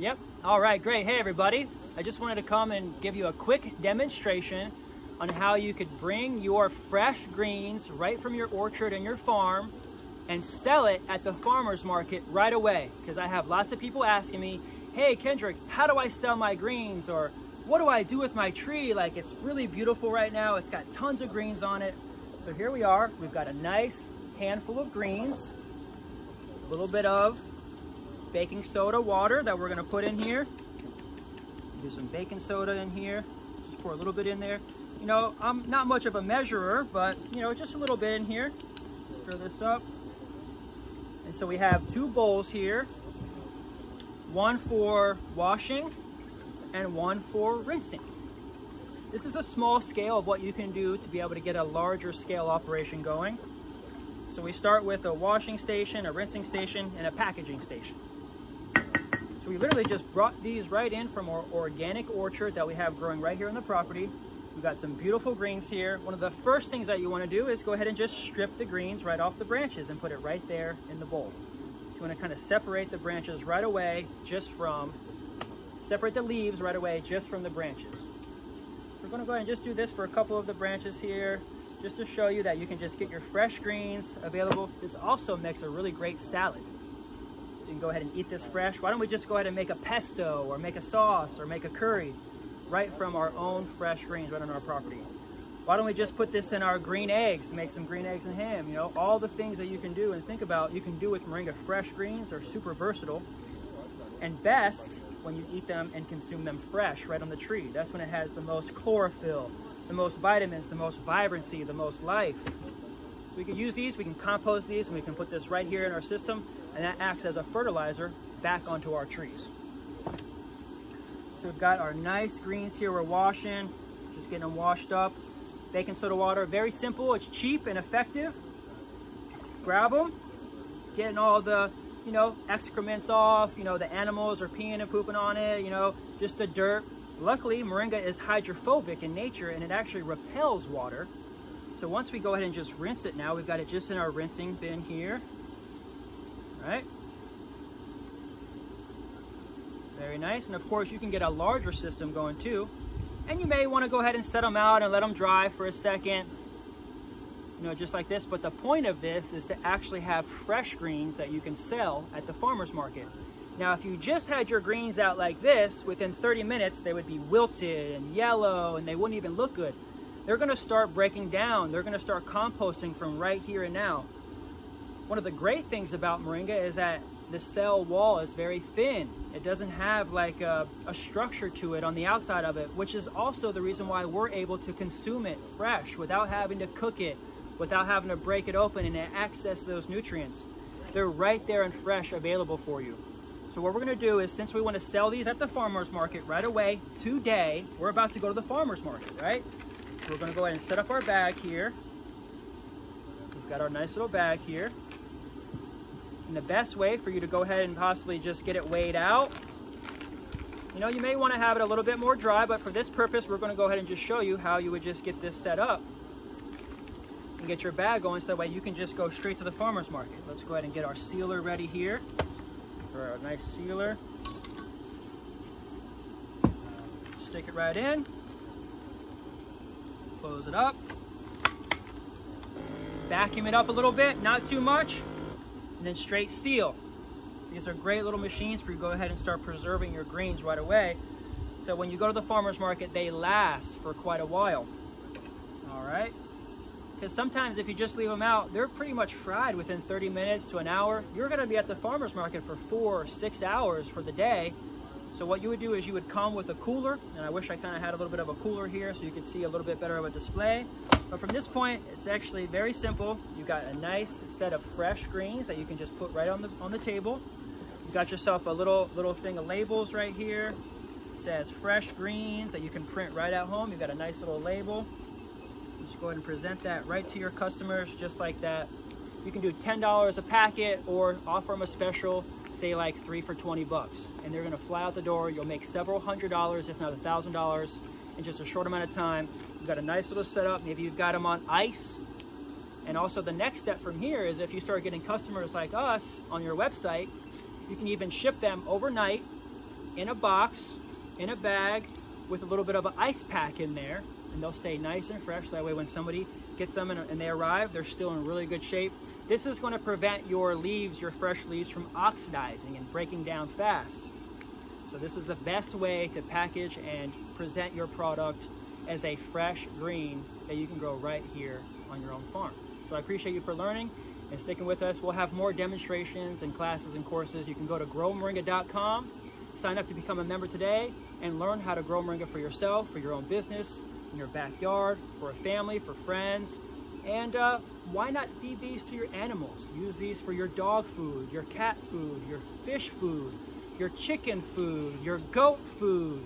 Yep. All right, great. Hey, everybody. I just wanted to come and give you a quick demonstration on how you could bring your fresh greens right from your orchard and your farm and sell it at the farmer's market right away. Because I have lots of people asking me, hey, Kendrick, how do I sell my greens? Or what do I do with my tree? Like, it's really beautiful right now. It's got tons of greens on it. So here we are. We've got a nice handful of greens, a little bit of baking soda water that we're gonna put in here. Do some baking soda in here. Just pour a little bit in there. You know, I'm not much of a measurer, but you know, just a little bit in here. Stir this up. And so we have 2 bowls here. One for washing and one for rinsing. This is a small scale of what you can do to be able to get a larger scale operation going. So we start with a washing station, a rinsing station, and a packaging station. So we literally just brought these right in from our organic orchard that we have growing right here on the property. We've got some beautiful greens here. One of the first things that you want to do is go ahead and just strip the greens right off the branches and put it right there in the bowl. So you want to kind of separate the branches right away, separate the leaves right away just from the branches. We're going to go ahead and just do this for a couple of the branches here, just to show you that you can just get your fresh greens available. This also makes a really great salad. So you can go ahead and eat this fresh. Why don't we just go ahead and make a pesto or make a sauce or make a curry right from our own fresh greens right on our property? Why don't we just put this in our green eggs, make some green eggs and ham? You know, all the things that you can do and think about you can do with Moringa fresh greens are super versatile and best when you eat them and consume them fresh right on the tree. That's when it has the most chlorophyll, the most vitamins, the most vibrancy, the most life. We can use these, we can compost these, and we can put this right here in our system, and that acts as a fertilizer back onto our trees. So we've got our nice greens here we're washing, just getting them washed up. Baking soda water, very simple, it's cheap and effective. Grab them, getting all the, you know, excrements off, you know, the animals are peeing and pooping on it, you know, just the dirt. Luckily, Moringa is hydrophobic in nature and it actually repels water. So once we go ahead and just rinse it now, we've got it just in our rinsing bin here. All right. Very nice. And of course, you can get a larger system going too. And you may want to go ahead and set them out and let them dry for a second, you know, just like this. But the point of this is to actually have fresh greens that you can sell at the farmer's market. Now, if you just had your greens out like this, within 30 minutes, they would be wilted and yellow and they wouldn't even look good. They're going to start breaking down. They're going to start composting from right here and now. One of the great things about Moringa is that the cell wall is very thin. It doesn't have like a structure to it on the outside of it, which is also the reason why we're able to consume it fresh without having to cook it, without having to break it open and access those nutrients. They're right there and fresh available for you. So what we're gonna do is, since we wanna sell these at the farmer's market right away, today, we're about to go to the farmer's market, right? So we're gonna go ahead and set up our bag here. We've got our nice little bag here. And the best way for you to go ahead and possibly just get it weighed out, you know, you may wanna have it a little bit more dry, but for this purpose, we're gonna go ahead and just show you how you would just get this set up and get your bag going so that way you can just go straight to the farmer's market. Let's go ahead and get our sealer ready here. For our nice sealer. Stick it right in. Close it up. Vacuum it up a little bit, not too much. And then straight seal. These are great little machines for you to go ahead and start preserving your greens right away. So when you go to the farmer's market, they last for quite a while. All right. Because sometimes if you just leave them out, they're pretty much fried within 30 minutes to an hour. You're gonna be at the farmer's market for 4 or 6 hours for the day. So what you would do is you would come with a cooler, and I wish I kind of had a little bit of a cooler here so you could see a little bit better of a display. But from this point, it's actually very simple. You've got a nice set of fresh greens that you can just put right on the table. You've got yourself a little thing of labels right here. It says fresh greens that you can print right at home. You've got a nice little label. Just go ahead and present that right to your customers just like that. You can do $10 a packet or offer them a special, say like 3 for 20 bucks. And they're gonna fly out the door. You'll make several $100s, if not $1,000 in just a short amount of time. You've got a nice little setup. Maybe you've got them on ice. And also the next step from here is if you start getting customers like us on your website, you can even ship them overnight in a box, in a bag, with a little bit of an ice pack in there, and they'll stay nice and fresh. That way when somebody gets them and they arrive, they're still in really good shape. This is going to prevent your leaves, your fresh leaves, from oxidizing and breaking down fast. So this is the best way to package and present your product as a fresh green that you can grow right here on your own farm. So I appreciate you for learning and sticking with us. We'll have more demonstrations and classes and courses. You can go to growmoringa.com, sign up to become a member today, and learn how to grow moringa for yourself, for your own business, in your backyard, for a family, for friends. And why not feed these to your animals? Use these for your dog food, your cat food, your fish food, your chicken food, your goat food,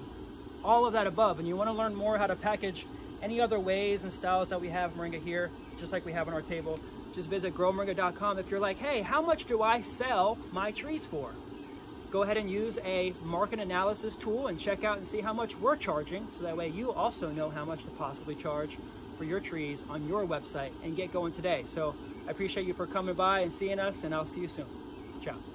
all of that above. And you want to learn more how to package any other ways and styles that we have moringa here, just like we have on our table, just visit growmoringa.com. If you're like, hey, how much do I sell my trees for? Go ahead and use a market analysis tool and check out and see how much we're charging, so that way you also know how much to possibly charge for your trees on your website, and get going today. So I appreciate you for coming by and seeing us, and I'll see you soon. Ciao.